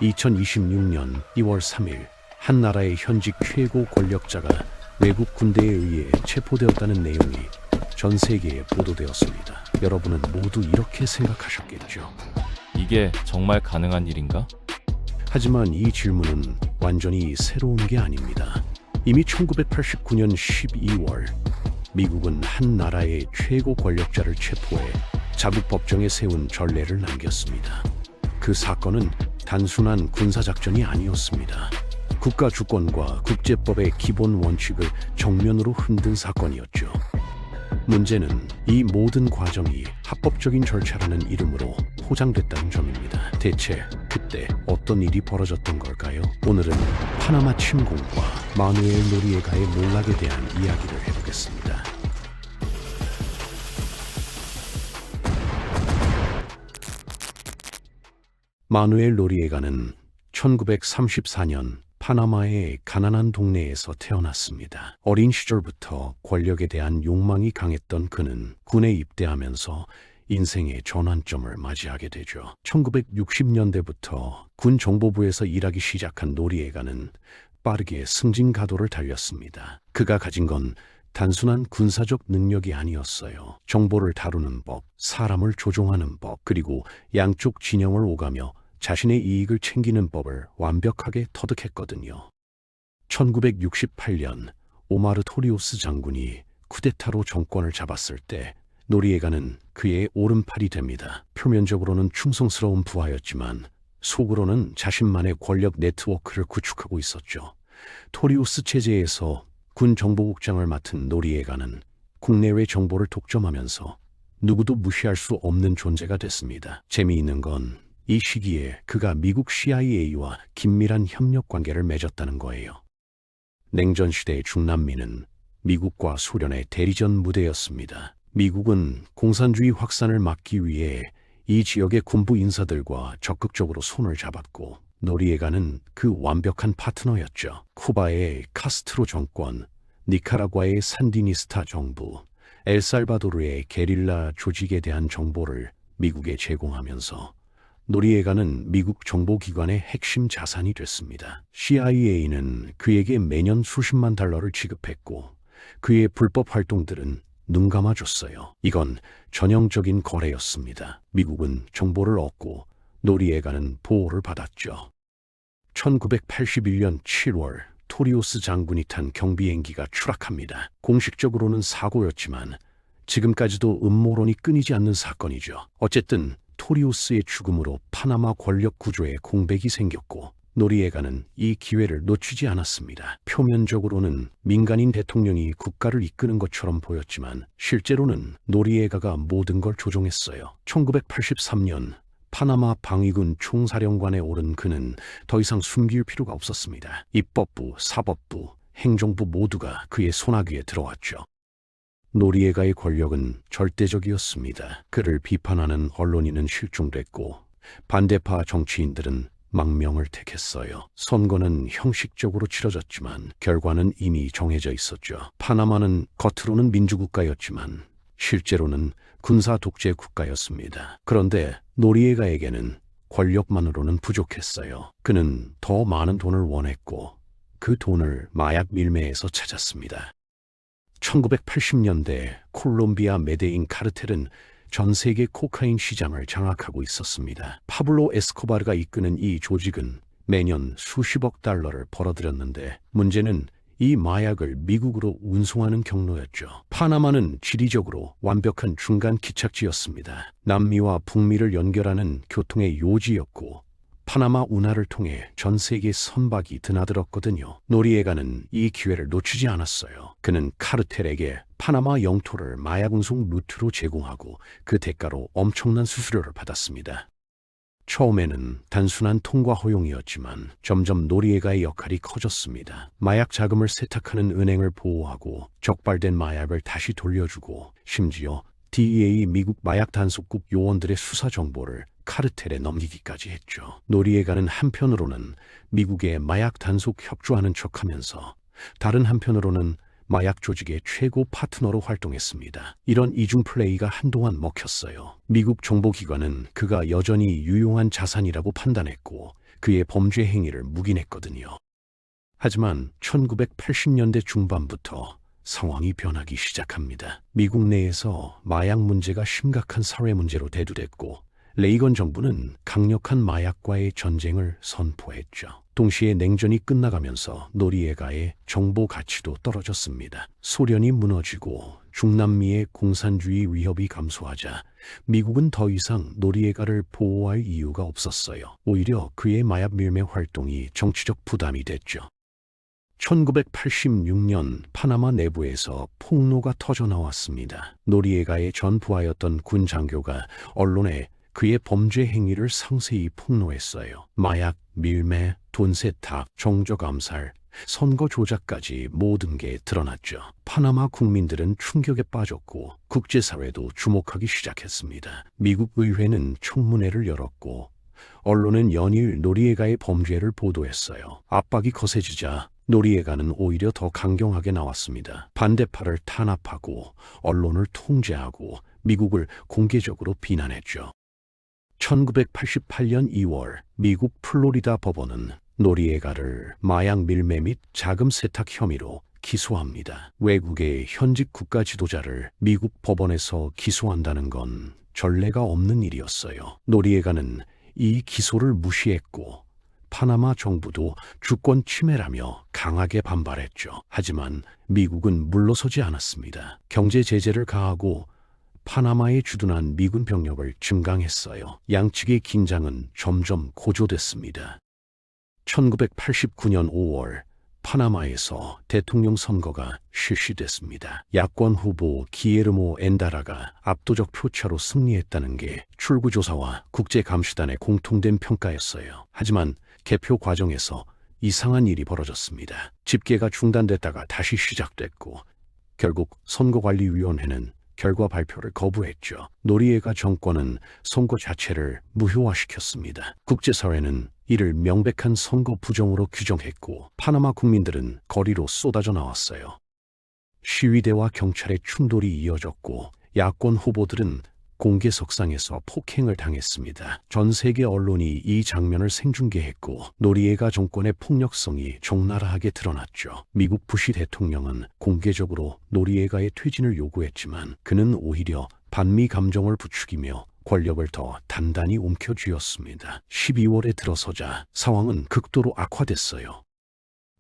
2026년 2월 3일 한 나라의 현직 최고 권력자가 외국 군대에 의해 체포되었다는 내용이 전 세계에 보도되었습니다. 여러분은 모두 이렇게 생각하셨겠죠. 이게 정말 가능한 일인가? 하지만 이 질문은 완전히 새로운 게 아닙니다. 이미 1989년 12월 미국은 한 나라의 최고 권력자를 체포해 자국 법정에 세운 전례를 남겼습니다. 그 사건은 단순한 군사작전이 아니었습니다. 국가 주권과 국제법의 기본 원칙을 정면으로 흔든 사건이었죠. 문제는 이 모든 과정이 합법적인 절차라는 이름으로 포장됐다는 점입니다. 대체 그때 어떤 일이 벌어졌던 걸까요? 오늘은 파나마 침공과 마누엘 노리에가의 몰락에 대한 이야기를 해보겠습니다. 마누엘 노리에가는 1934년 파나마의 가난한 동네에서 태어났습니다. 어린 시절부터 권력에 대한 욕망이 강했던 그는 군에 입대하면서 인생의 전환점을 맞이하게 되죠. 1960년대부터 군 정보부에서 일하기 시작한 노리에가는 빠르게 승진 가도를 달렸습니다. 그가 가진 건 단순한 군사적 능력이 아니었어요. 정보를 다루는 법, 사람을 조종하는 법, 그리고 양쪽 진영을 오가며 자신의 이익을 챙기는 법을 완벽하게 터득했거든요. 1968년 오마르 토리오스 장군이 쿠데타로 정권을 잡았을 때 노리에가는 그의 오른팔이 됩니다. 표면적으로는 충성스러운 부하였지만 속으로는 자신만의 권력 네트워크를 구축하고 있었죠. 토리오스 체제에서 군 정보국장을 맡은 노리에가는 국내외 정보를 독점하면서 누구도 무시할 수 없는 존재가 됐습니다. 재미있는 건 이 시기에 그가 미국 CIA와 긴밀한 협력 관계를 맺었다는 거예요. 냉전 시대의 중남미는 미국과 소련의 대리전 무대였습니다. 미국은 공산주의 확산을 막기 위해 이 지역의 군부 인사들과 적극적으로 손을 잡았고 노리에가는 그 완벽한 파트너였죠. 쿠바의 카스트로 정권, 니카라과의 산디니스타 정부, 엘살바도르의 게릴라 조직에 대한 정보를 미국에 제공하면서 노리에가는 미국 정보기관의 핵심 자산이 됐습니다. CIA는 그에게 매년 수십만 달러를 지급했고 그의 불법 활동들은 눈 감아줬어요. 이건 전형적인 거래였습니다. 미국은 정보를 얻고 노리에가는 보호를 받았죠. 1981년 7월 토리오스 장군이 탄 경비행기가 추락합니다. 공식적으로는 사고였지만 지금까지도 음모론이 끊이지 않는 사건이죠. 어쨌든 토리오스의 죽음으로 파나마 권력 구조에 공백이 생겼고 노리에가는 이 기회를 놓치지 않았습니다. 표면적으로는 민간인 대통령이 국가를 이끄는 것처럼 보였지만 실제로는 노리에가가 모든 걸 조종했어요. 1983년 파나마 방위군 총사령관에 오른 그는 더 이상 숨길 필요가 없었습니다. 입법부, 사법부, 행정부 모두가 그의 손아귀에 들어왔죠. 노리에가의 권력은 절대적이었습니다. 그를 비판하는 언론인은 실종됐고 반대파 정치인들은 망명을 택했어요. 선거는 형식적으로 치러졌지만 결과는 이미 정해져 있었죠. 파나마는 겉으로는 민주국가였지만 실제로는 군사 독재 국가였습니다. 그런데 노리에가에게는 권력만으로는 부족했어요. 그는 더 많은 돈을 원했고 그 돈을 마약 밀매에서 찾았습니다. 1980년대 콜롬비아 메데인 카르텔은 전 세계 코카인 시장을 장악하고 있었습니다. 파블로 에스코바르가 이끄는 이 조직은 매년 수십억 달러를 벌어들였는데 문제는 이 마약을 미국으로 운송하는 경로였죠. 파나마는 지리적으로 완벽한 중간 기착지였습니다. 남미와 북미를 연결하는 교통의 요지였고 파나마 운하를 통해 전 세계 선박이 드나들었거든요. 노리에가는 이 기회를 놓치지 않았어요. 그는 카르텔에게 파나마 영토를 마약 운송 루트로 제공하고 그 대가로 엄청난 수수료를 받았습니다. 처음에는 단순한 통과 허용이었지만 점점 노리에가의 역할이 커졌습니다. 마약 자금을 세탁하는 은행을 보호하고 적발된 마약을 다시 돌려주고 심지어 DEA 미국 마약 단속국 요원들의 수사 정보를 카르텔에 넘기기까지 했죠. 노리에가는 한편으로는 미국의 마약 단속 협조하는 척하면서 다른 한편으로는 마약 조직의 최고 파트너로 활동했습니다. 이런 이중 플레이가 한동안 먹혔어요. 미국 정보기관은 그가 여전히 유용한 자산이라고 판단했고 그의 범죄 행위를 묵인했거든요. 하지만 1980년대 중반부터 상황이 변하기 시작합니다. 미국 내에서 마약 문제가 심각한 사회 문제로 대두됐고 레이건 정부는 강력한 마약과의 전쟁을 선포했죠. 동시에 냉전이 끝나가면서 노리에가의 정보 가치도 떨어졌습니다. 소련이 무너지고 중남미의 공산주의 위협이 감소하자 미국은 더 이상 노리에가를 보호할 이유가 없었어요. 오히려 그의 마약 밀매 활동이 정치적 부담이 됐죠. 1986년 파나마 내부에서 폭로가 터져 나왔습니다. 노리에가의 전 부하였던 군 장교가 언론에 그의 범죄 행위를 상세히 폭로했어요. 마약, 밀매, 돈 세탁, 정적 암살, 선거 조작까지 모든 게 드러났죠. 파나마 국민들은 충격에 빠졌고 국제사회도 주목하기 시작했습니다. 미국 의회는 청문회를 열었고 언론은 연일 노리에가의 범죄를 보도했어요. 압박이 거세지자 노리에가는 오히려 더 강경하게 나왔습니다. 반대파를 탄압하고 언론을 통제하고 미국을 공개적으로 비난했죠. 1988년 2월 미국 플로리다 법원은 노리에가를 마약 밀매 및 자금 세탁 혐의로 기소합니다. 외국의 현직 국가 지도자를 미국 법원에서 기소한다는 건 전례가 없는 일이었어요. 노리에가는 이 기소를 무시했고 파나마 정부도 주권 침해라며 강하게 반발했죠. 하지만 미국은 물러서지 않았습니다. 경제 제재를 가하고 파나마에 주둔한 미군 병력을 증강했어요. 양측의 긴장은 점점 고조됐습니다. 1989년 5월 파나마에서 대통령 선거가 실시됐습니다. 야권 후보 기에르모 엔다라가 압도적 표차로 승리했다는 게 출구조사와 국제감시단의 공통된 평가였어요. 하지만 개표 과정에서 이상한 일이 벌어졌습니다. 집계가 중단됐다가 다시 시작됐고 결국 선거관리위원회는 결과 발표를 거부했죠. 노리에가 정권은 선거 자체를 무효화시켰습니다. 국제사회는 이를 명백한 선거 부정으로 규정했고 파나마 국민들은 거리로 쏟아져 나왔어요. 시위대와 경찰의 충돌이 이어졌고 야권 후보들은 공개석상에서 폭행을 당했습니다. 전 세계 언론이 이 장면을 생중계했고 노리에가 정권의 폭력성이 적나라하게 드러났죠. 미국 부시 대통령은 공개적으로 노리에가의 퇴진을 요구했지만 그는 오히려 반미 감정을 부추기며 권력을 더 단단히 움켜쥐었습니다. 12월에 들어서자 상황은 극도로 악화됐어요.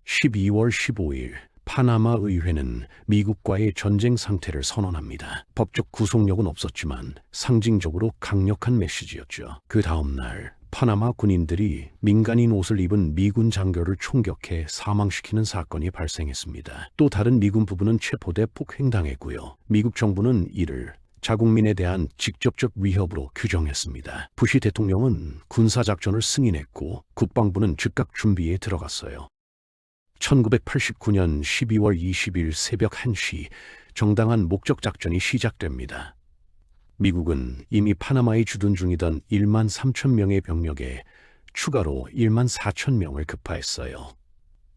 12월 15일 파나마 의회는 미국과의 전쟁 상태를 선언합니다. 법적 구속력은 없었지만 상징적으로 강력한 메시지였죠. 그 다음 날 파나마 군인들이 민간인 옷을 입은 미군 장교를 총격해 사망시키는 사건이 발생했습니다. 또 다른 미군 부부는 체포돼 폭행당했고요. 미국 정부는 이를 자국민에 대한 직접적 위협으로 규정했습니다. 부시 대통령은 군사작전을 승인했고 국방부는 즉각 준비에 들어갔어요. 1989년 12월 20일 새벽 1시 정당한 목적 작전이 시작됩니다. 미국은 이미 파나마에 주둔 중이던 1만 3천 명의 병력에 추가로 1만 4천 명을 급파했어요.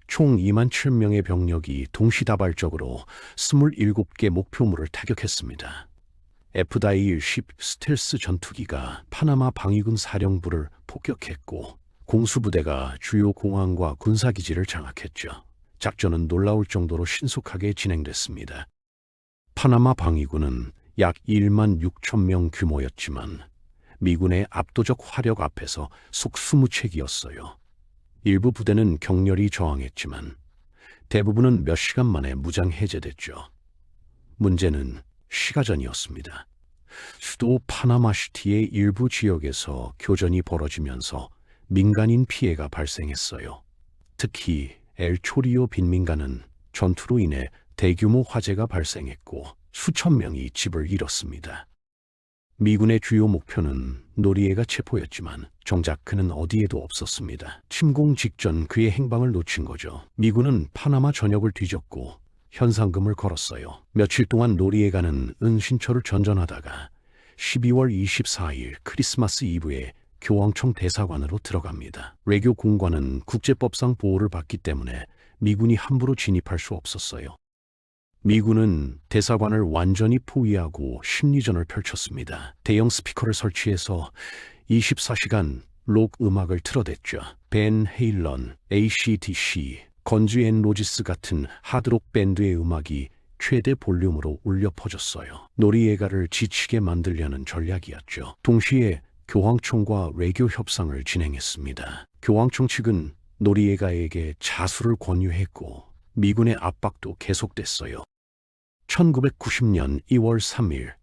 총 2만 7천 명의 병력이 동시다발적으로 27개 목표물을 타격했습니다. F-10 스텔스 전투기가 파나마 방위군 사령부를 폭격했고 공수부대가 주요 공항과 군사기지를 장악했죠. 작전은 놀라울 정도로 신속하게 진행됐습니다. 파나마 방위군은 약 1만 6천 명 규모였지만 미군의 압도적 화력 앞에서 속수무책이었어요. 일부 부대는 격렬히 저항했지만 대부분은 몇 시간 만에 무장 해제됐죠. 문제는 시가전이었습니다. 수도 파나마시티의 일부 지역에서 교전이 벌어지면서 민간인 피해가 발생했어요. 특히 엘초리오 빈민가는 전투로 인해 대규모 화재가 발생했고 수천 명이 집을 잃었습니다. 미군의 주요 목표는 노리에가 체포였지만 정작 그는 어디에도 없었습니다. 침공 직전 그의 행방을 놓친 거죠. 미군은 파나마 전역을 뒤졌고 현상금을 걸었어요. 며칠 동안 노리에가는 은신처를 전전하다가 12월 24일 크리스마스 이브에 교황청 대사관으로 들어갑니다. 외교 공관은 국제법상 보호를 받기 때문에 미군이 함부로 진입할 수 없었어요. 미군은 대사관을 완전히 포위하고 심리전을 펼쳤습니다. 대형 스피커를 설치해서 24시간 록 음악을 틀어댔죠. 벤 헤일런, AC/DC, 건즈 앤 로지스 같은 하드록 밴드의 음악이 최대 볼륨으로 울려 퍼졌어요. 놀이예가를 지치게 만들려는 전략이었죠. 동시에 교황청과 외교 협상을 진행했습니다. 교황청 측은 놀이예가에게 자수를 권유했고 미군의 압박도 계속됐어요. 1990년 2월 3일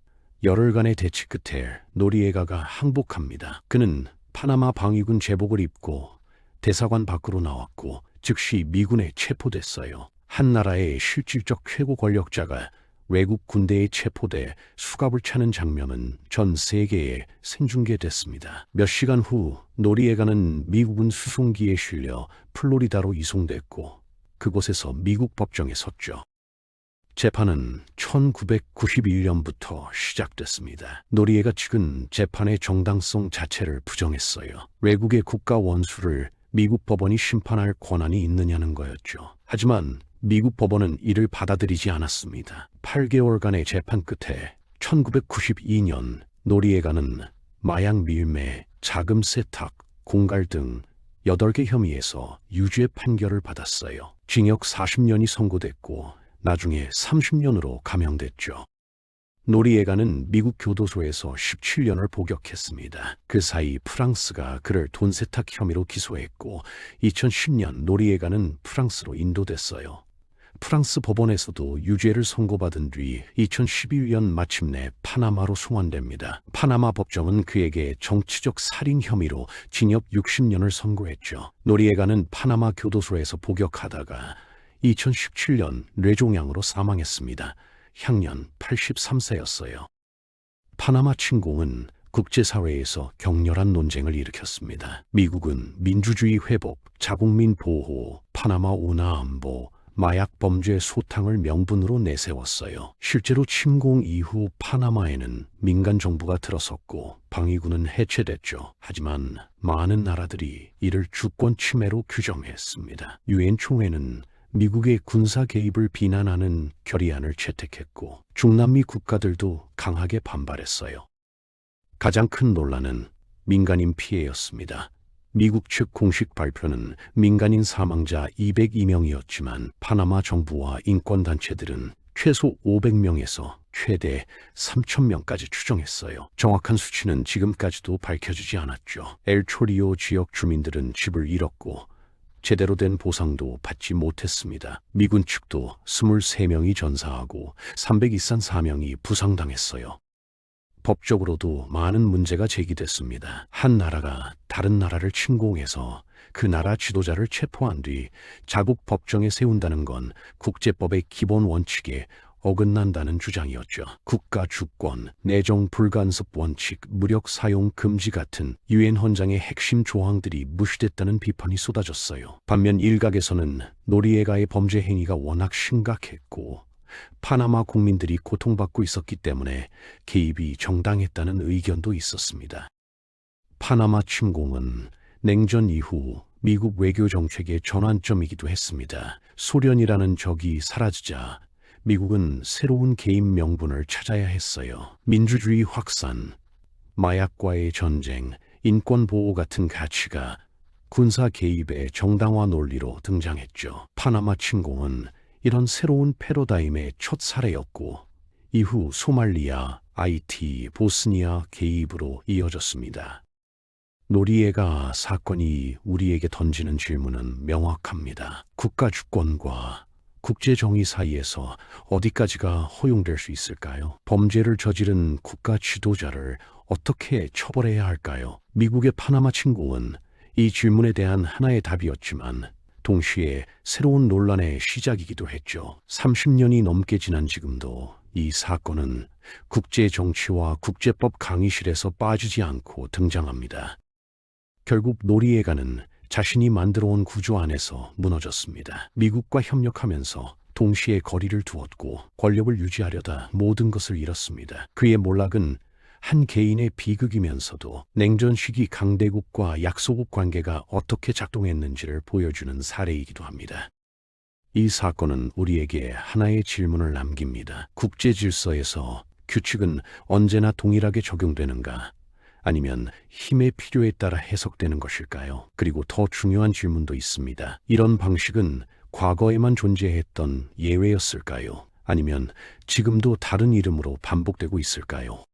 열흘간의 대치 끝에 노리에가가 항복합니다. 그는 파나마 방위군 제복을 입고 대사관 밖으로 나왔고 즉시 미군에 체포됐어요. 한 나라의 실질적 최고 권력자가 외국 군대에 체포돼 수갑을 차는 장면은 전 세계에 생중계됐습니다. 몇 시간 후 노리에가는 미국은 수송기에 실려 플로리다로 이송됐고 그곳에서 미국 법정에 섰죠. 재판은 1991년부터 시작됐습니다. 노리에가 측은 재판의 정당성 자체를 부정했어요. 외국의 국가 원수를 미국 법원이 심판할 권한이 있느냐는 거였죠. 하지만 미국 법원은 이를 받아들이지 않았습니다. 8개월간의 재판 끝에 1992년 노리에가는 마약 밀매, 자금 세탁, 공갈 등 8개 혐의에서 유죄 판결을 받았어요. 징역 40년이 선고됐고 나중에 30년으로 감형됐죠. 노리에가는 미국 교도소에서 17년을 복역했습니다. 그 사이 프랑스가 그를 돈 세탁 혐의로 기소했고 2010년 노리에가는 프랑스로 인도됐어요. 프랑스 법원에서도 유죄를 선고받은 뒤 2011년 마침내 파나마로 송환됩니다. 파나마 법정은 그에게 정치적 살인 혐의로 징역 60년을 선고했죠. 노리에가는 파나마 교도소에서 복역하다가 2017년 뇌종양으로 사망했습니다. 향년 83세였어요. 파나마 침공은 국제사회에서 격렬한 논쟁을 일으켰습니다. 미국은 민주주의 회복, 자국민 보호, 파나마 운하 안보, 마약 범죄 소탕을 명분으로 내세웠어요. 실제로 침공 이후 파나마에는 민간 정부가 들어섰고 방위군은 해체됐죠. 하지만 많은 나라들이 이를 주권 침해로 규정했습니다. 유엔 총회는 미국의 군사 개입을 비난하는 결의안을 채택했고 중남미 국가들도 강하게 반발했어요. 가장 큰 논란은 민간인 피해였습니다. 미국 측 공식 발표는 민간인 사망자 202명이었지만 파나마 정부와 인권단체들은 최소 500명에서 최대 3,000명까지 추정했어요. 정확한 수치는 지금까지도 밝혀지지 않았죠. 엘초리오 지역 주민들은 집을 잃었고 제대로 된 보상도 받지 못했습니다. 미군 측도 23명이 전사하고 324명이 부상당했어요. 법적으로도 많은 문제가 제기됐습니다. 한 나라가 다른 나라를 침공해서 그 나라 지도자를 체포한 뒤 자국 법정에 세운다는 건 국제법의 기본 원칙에 어긋난다는 주장이었죠. 국가 주권, 내정 불간섭 원칙, 무력 사용 금지 같은 유엔 헌장의 핵심 조항들이 무시됐다는 비판이 쏟아졌어요. 반면 일각에서는 노리에가의 범죄 행위가 워낙 심각했고 파나마 국민들이 고통받고 있었기 때문에 개입이 정당했다는 의견도 있었습니다. 파나마 침공은 냉전 이후 미국 외교 정책의 전환점이기도 했습니다. 소련이라는 적이 사라지자 미국은 새로운 개입 명분을 찾아야 했어요. 민주주의 확산, 마약과의 전쟁, 인권 보호 같은 가치가 군사 개입의 정당화 논리로 등장했죠. 파나마 침공은 이런 새로운 패러다임의 첫 사례였고 이후 소말리아, 하이티, 보스니아 개입으로 이어졌습니다. 노리에가 사건이 우리에게 던지는 질문은 명확합니다. 국가 주권과 국제 정의 사이에서 어디까지가 허용될 수 있을까요? 범죄를 저지른 국가 지도자를 어떻게 처벌해야 할까요? 미국의 파나마 침공은 이 질문에 대한 하나의 답이었지만 동시에 새로운 논란의 시작이기도 했죠. 30년이 넘게 지난 지금도 이 사건은 국제 정치와 국제법 강의실에서 빠지지 않고 등장합니다. 결국 노리에가는 자신이 만들어온 구조 안에서 무너졌습니다. 미국과 협력하면서 동시에 거리를 두었고 권력을 유지하려다 모든 것을 잃었습니다. 그의 몰락은 한 개인의 비극이면서도 냉전 시기 강대국과 약소국 관계가 어떻게 작동했는지를 보여주는 사례이기도 합니다. 이 사건은 우리에게 하나의 질문을 남깁니다. 국제 질서에서 규칙은 언제나 동일하게 적용되는가? 아니면 힘의 필요에 따라 해석되는 것일까요? 그리고 더 중요한 질문도 있습니다. 이런 방식은 과거에만 존재했던 예외였을까요? 아니면 지금도 다른 이름으로 반복되고 있을까요?